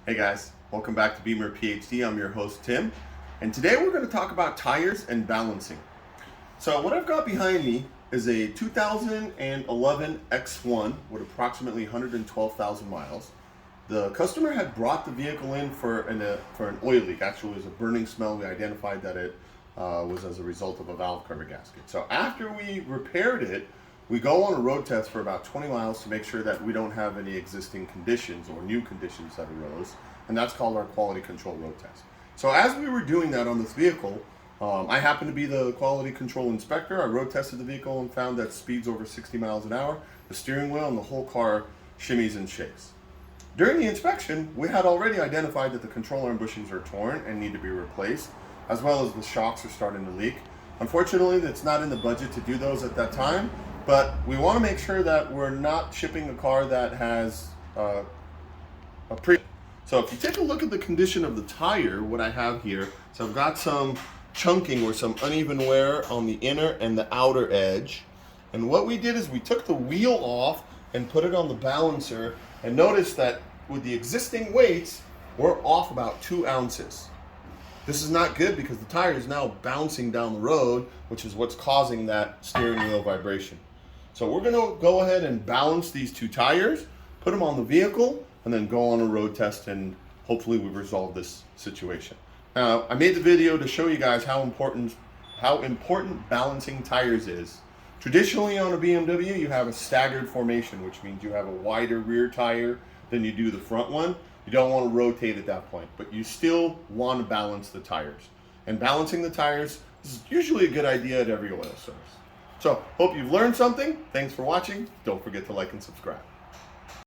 Hey guys, welcome back to Beamer PhD. I'm your host Tim, and today we're going to talk about tires and balancing. So what I've got behind me is a 2011 X1 with approximately 112,000 miles. The customer had brought the vehicle in for an oil leak. Actually, it was a burning smell. We identified that it was as a result of a valve cover gasket. So after we repaired it, we go on a road test for about 20 miles to make sure that we don't have any existing conditions or new conditions that arose, and that's called our quality control road test. So as we were doing that on this vehicle, I happened to be the quality control inspector. I road tested the vehicle and found that speeds over 60 miles an hour, the steering wheel and the whole car shimmies and shakes. During the inspection, we had already identified that the control arm bushings are torn and need to be replaced, as well as the shocks are starting to leak. Unfortunately, it's not in the budget to do those at that time, but we want to make sure that we're not shipping a car that has a pre. So if you take a look at the condition of the tire, what I have here, so I've got some chunking or some uneven wear on the inner and the outer edge. And what we did is we took the wheel off and put it on the balancer, and notice that with the existing weights, we're off about 2 ounces. This is not good because the tire is now bouncing down the road, which is what's causing that steering wheel vibration. So we're gonna go ahead and balance these 2 tires, put them on the vehicle, and then go on a road test, and hopefully we resolve this situation. Now, I made the video to show you guys how important balancing tires is. Traditionally on a BMW, you have a staggered formation, which means you have a wider rear tire than you do the front one. You don't want to rotate at that point, but you still want to balance the tires. And balancing the tires is usually a good idea at every oil service. So, hope you've learned something. Thanks for watching. Don't forget to like and subscribe.